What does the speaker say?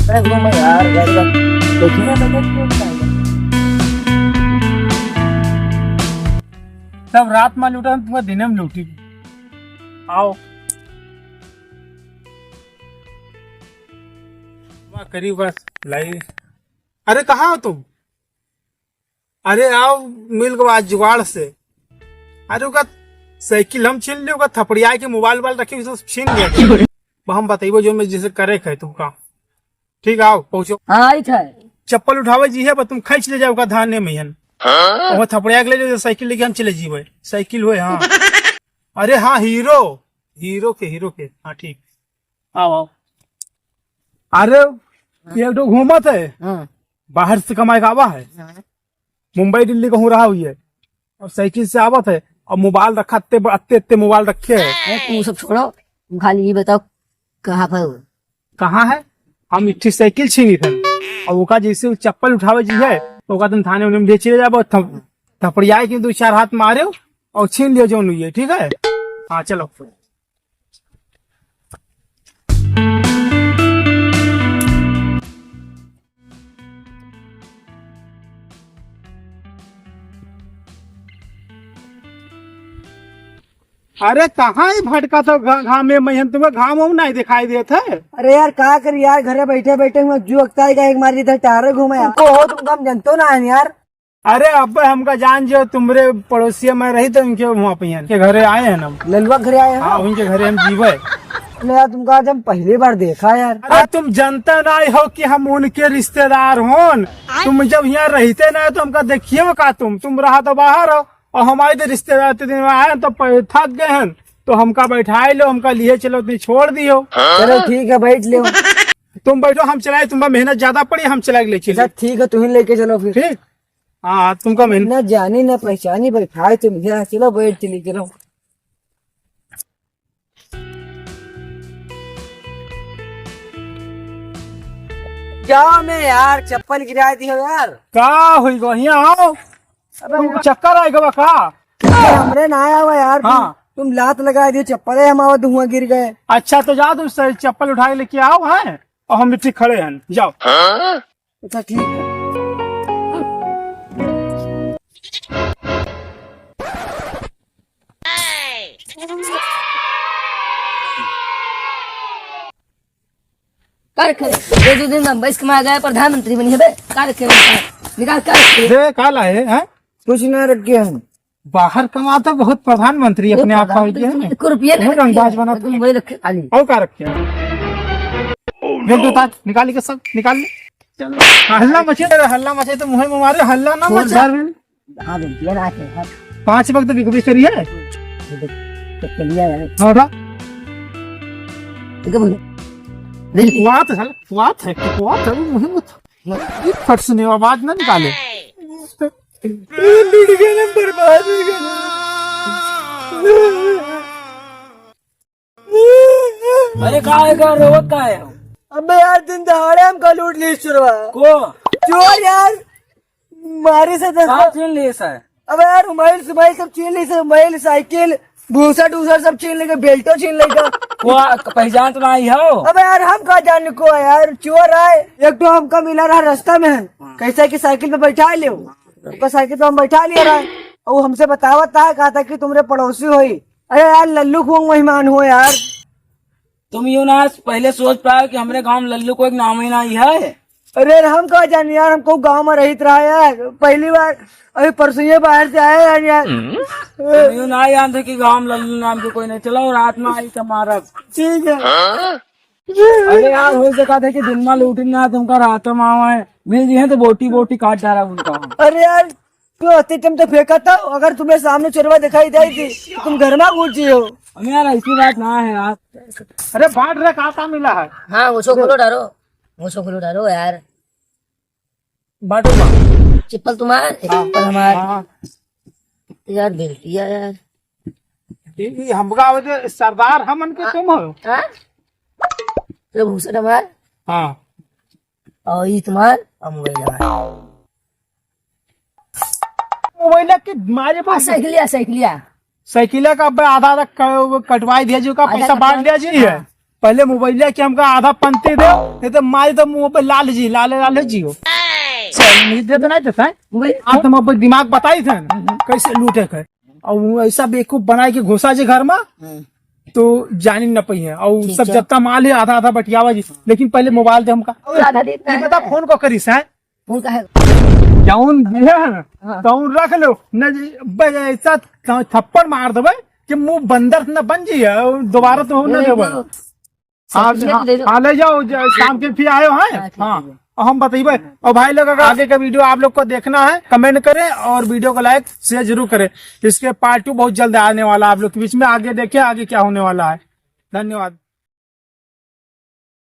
यार देखिए सब रात में लूटा तुम्हें दिन में लूटी। आओ करी बस लाई। अरे कहाँ हो तुम? अरे आओ मिल गो आज जुगाड़ से। अरे का साइकिल हम छीन लियो, थपड़िया के मोबाइल रखी तो छीन लिया। हम बताइबो जो मैं जैसे करे है तुम का। ठीक आओ पहुंचो। हाँ चप्पल उठावे जी है तुम खींच ले जाओ धान में वो थपड़िया के ले साइकिल लेके हम चले जीवे। साइकिल हो हाँ। अरे हाँ हीरो के हाँ ठीक। आओ आओ। अरे ये तो घूमत है बाहर से कमाए का आवा है, मुंबई दिल्ली कहूँ रहा हुई है और साइकिल से आवत है और मोबाइल रखा अत्ते मोबाइल रखे है। तुम सब छोड़ो, तुम खाली ये बताओ कहाँ पर हो? कहाँ है? हम इट्ठी साइकिल छीनी थे और वो का जैसे चप्पल उठावे जी है तो तुम थाने उन्हें ले चले जाओ। थपड़िया के 2-4 हाथ मारे और छीन लियो जो है। ठीक है हाँ चलो। अरे कहाँ है भटका था घाम में मैं तुम्हें घाम नहीं दिखाई देता है। अरे यार क्या कर यार, घरे बैठे बैठे हुए जो अक्ता है एक मारी इधर टारे घूमे को हो तुम हम जनतो ना है यार। अरे अब हमका जान जो तुम्हारे पड़ोसी में रही तो उनके वहाँ पे के घरे आए हैं ना। ललवा घरे आए हैं? हाँ उनके घरे हम जीवे। यार तुमको आज हम पहली बार देखा यार। अरे तुम जनता नहीं हो कि हम उनके रिश्तेदार हो। तुम जब यहाँ रहते ना तो हमका देखिए का तुम रहा तो बाहर हो और हमारे तो रिश्तेदार आए तो थक गए हैं तो हमका बैठाए लो, हमका लिए चलो तुम छोड़ दियो। चलो ठीक है बैठ लो। तुम बैठो हम चलाए, तुम्हारा मेहनत ज्यादा पड़ी हम चला ले चलो। ठीक है तुम्हें लेके चलो फिर। ठीक हाँ तुमका मेहनत न जानी न पहचानी बैठाए तुम यहाँ, चलो बैठ चली चलो। जाओ मैं यार चप्पल गिरा दी हो यार। का हुई गो यहाँ आओ। अबे चक्कर आएगा का? हमरे ना आया हुआ यार। हाँ तुम लात लगा दिए, चप्पल है हमारा धुआं गिर गए। अच्छा तो जाओ तुम चप्पल उठा के लेके आओ है और हम मिट्टी खड़े हैं जाओ। अच्छा ठीक है। ये जो दिन मुंबई से कमा गया प्रधानमंत्री बनी है बे निकाल कर का लाए हैं? कुछ न रखे हम बाहर कमाता बहुत प्रधानमंत्री अपने आप का रुपये रंगबाज बना रखे खाली और का रखे निकाली के सब निकाल ले। चलो हल्ला मचे तो मुँह में मारे हल्ला ना मचे। हाँ बिल्कुल ना 5 वक्त बिकबी करी है। फट सुने आवाज ना निकाले। अरे का रोवत का है? अबे यार दिन दहाड़े हम का लूट ली चोरवा को चोर यार मारे से 10 छीन ली सर। अबे यार मोबाइल सब छीन ली, मोबाइल साइकिल भूसा टूसा सब छीन लेगा, बेल्टो छीन लेगा। पहचान तो नहीं हो? अबे यार हम कहा जाने को है यार, चोर आए एक तो हमका मिला रहा रास्ता में कैसे की साइकिल पे बैठा ले, साइकिल पे हम बैठा लिया रहा और वो हमसे बतावत था कहा था कि तुम्हारे पड़ोसी हो। अरे यार लल्लू को मेहमान हो यार। तुम यूं ना पहले सोच पाओ कि हमारे गांव में लल्लू को एक नाम ही नहीं है। अरे हम कहा जाने यार, हमको गांव में रहित रहा यार, पहली बार अभी परसों बाहर से आए यार। यूं ना जानते कि गांव में लल्लू नाम के कोई नहीं। चलो रात में आई तुम्हारा ठीक है। अरे यार हो सका था कि दिन में लूटी ना तुमका रात में आए मिल जी है तो बोटी काट डाला उनका। अरे यार क्यों तुम तो फेंका था, अगर तुम्हें सामने चोरवा दिखाई दी थी तो तुम घर में घुस जियो। यार ऐसी बात ना है यार। अरे बाट रे का मिला है? हाँ मुझको खोलो डारो यार। बाटो चप्पल तुम्हारा चप्पल हमारा यार बेल्टी यार। हमका सरदार हमन के तुम हो? भूसा हमार हाँ और ये तुम्हारा मोबाइल के मारे पास साइकिलिया साइकिल का आधा कटवाई दिया जो का पैसा बांट दिया जी है। पहले मोबाइल के हमका आधा पंते दो, नहीं तो मारे तो मुंह पे लाल जी हो। मुझे तो नहीं देता है। आप तुम अपन दिमाग बताई थे न, कैसे लूटे के, और वो ऐसा बेवकूफ बनाए के घुसा जे घर में तो जानी न पई है, और सब जत्ता माल है आधा आधा बटियावा जी। लेकिन पहले मोबाइल दे हमका, ये बता फोन को करी है जौन दिया है ना तौन रख लो न, ऐसा थप्पड़ मार देवे कि मुंह बंदर न बन जी दोबारा तो हो न देवे। हाँ ले जाओ, शाम के फिर आयो है। हाँ हम बताइए। और भाई लोग अगर आगे का वीडियो आप लोग को देखना है कमेंट करें और वीडियो को लाइक शेयर जरूर करें। इसके पार्ट 2 बहुत जल्द आने वाला है आप लोग के बीच में। आगे देखें आगे क्या होने वाला है। धन्यवाद।